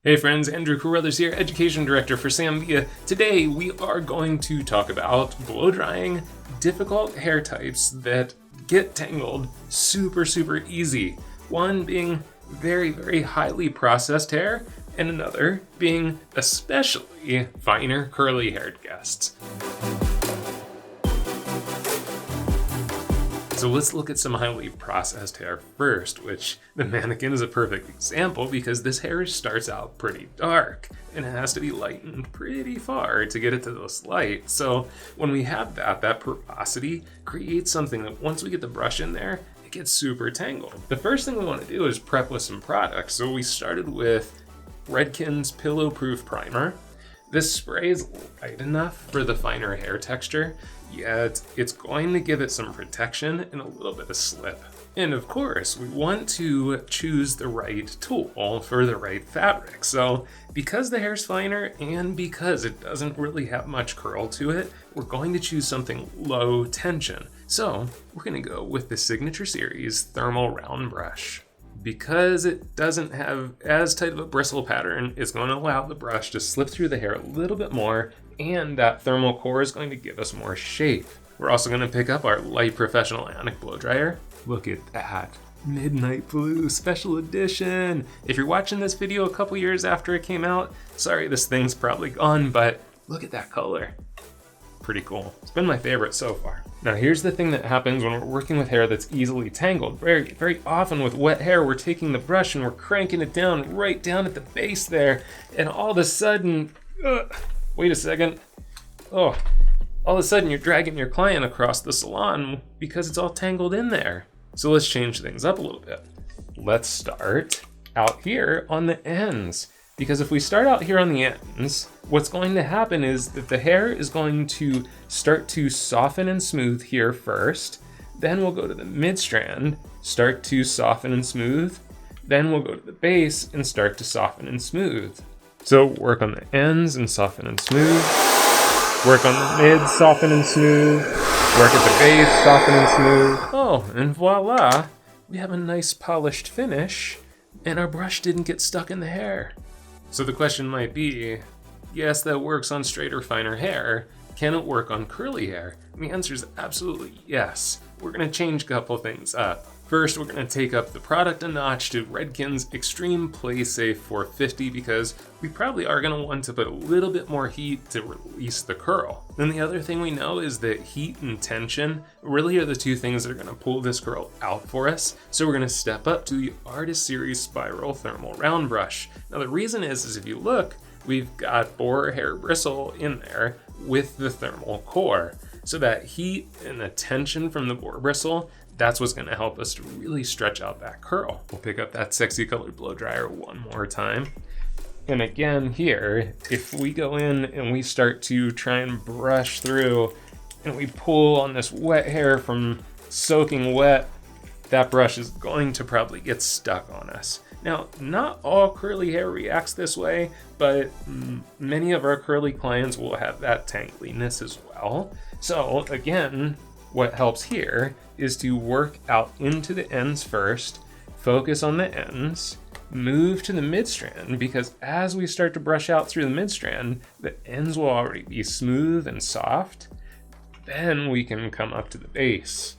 Hey friends, Andrew Carruthers here, Education Director for Zambia. Today we are going to talk about blow drying difficult hair types that get tangled super easy. One being very highly processed hair, and another being especially finer curly haired guests. So let's look at some highly processed hair first, which the mannequin is a perfect example because this hair starts out pretty dark and it has to be lightened pretty far to get it to this light. So when we have that porosity creates something that once we get the brush in there, it gets super tangled. The first thing we want to do is prep with some products. So we started with Redken's Pillow Proof Primer. This spray is light enough for the finer hair texture, yet it's going to give it some protection and a little bit of slip. And of course, we want to choose the right tool for the right fabric. So because the hair's finer and because it doesn't really have much curl to it, we're going to choose something low tension. So we're going to go with the Signature Series Thermal Round Brush. Because it doesn't have as tight of a bristle pattern, it's going to allow the brush to slip through the hair a little bit more, and that thermal core is going to give us more shape. We're also going to pick up our Light Professional Ionic blow dryer. Look at that. Midnight Blue Special Edition. If you're watching this video a couple years after it came out, sorry this thing's probably gone, but look at that color. Pretty cool. It's been my favorite so far. Now here's the thing that happens when we're working with hair that's easily tangled. Very often with wet hair, we're taking the brush and we're cranking it down right down at the base there, and all of a sudden, wait a second. All of a sudden you're dragging your client across the salon because it's all tangled in there. So let's change things up a little bit. Let's start out here on the ends. Because if we start out here on the ends, what's going to happen is that the hair is going to start to soften and smooth here first. Then we'll go to the mid-strand, start to soften and smooth. Then we'll go to the base and start to soften and smooth. So work on the ends and soften and smooth. Work on the mid, soften and smooth. Work at the base, soften and smooth. Oh, and voila, we have a nice polished finish, and our brush didn't get stuck in the hair. So the question might be, yes, that works on straighter, finer hair. Can it work on curly hair? And the answer is absolutely yes. We're going to change a couple things up. First, we're going to take up the product a notch to Redken's Extreme Play Safe 450 because we probably are going to want to put a little bit more heat to release the curl. Then the other thing we know is that heat and tension really are the two things that are going to pull this curl out for us. So we're going to step up to the Artist Series Spiral Thermal Round Brush. Now the reason is if you look, we've got boar hair bristle in there with the thermal core. So that heat and the tension from the boar bristle, that's what's going to help us to really stretch out that curl. We'll pick up that sexy colored blow dryer one more time. And again here, if we go in and we start to try and brush through and we pull on this wet hair from soaking wet, that brush is going to probably get stuck on us. Now, not all curly hair reacts this way, but many of our curly clients will have that tangliness as well. So again, what helps here is to work out into the ends first, focus on the ends, move to the mid-strand, because as we start to brush out through the mid-strand, the ends will already be smooth and soft. Then we can come up to the base.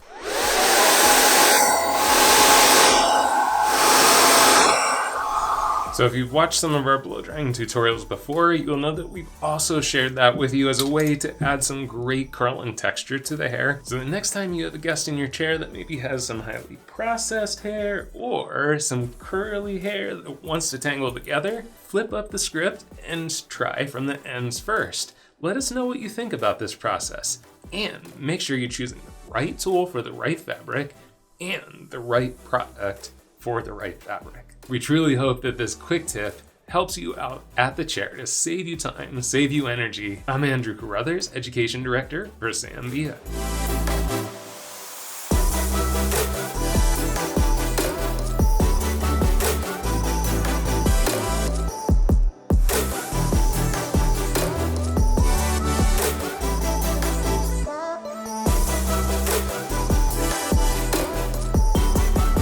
So if you've watched some of our blow drying tutorials before, you'll know that we've also shared that with you as a way to add some great curl and texture to the hair. So the next time you have a guest in your chair that maybe has some highly processed hair or some curly hair that wants to tangle together, flip up the script and try from the ends first. Let us know what you think about this process, and make sure you're choosing the right tool for the right fabric and the right product for the right fabric. We truly hope that this quick tip helps you out at the chair to save you time, save you energy. I'm Andrew Carruthers, Education Director for Zambia.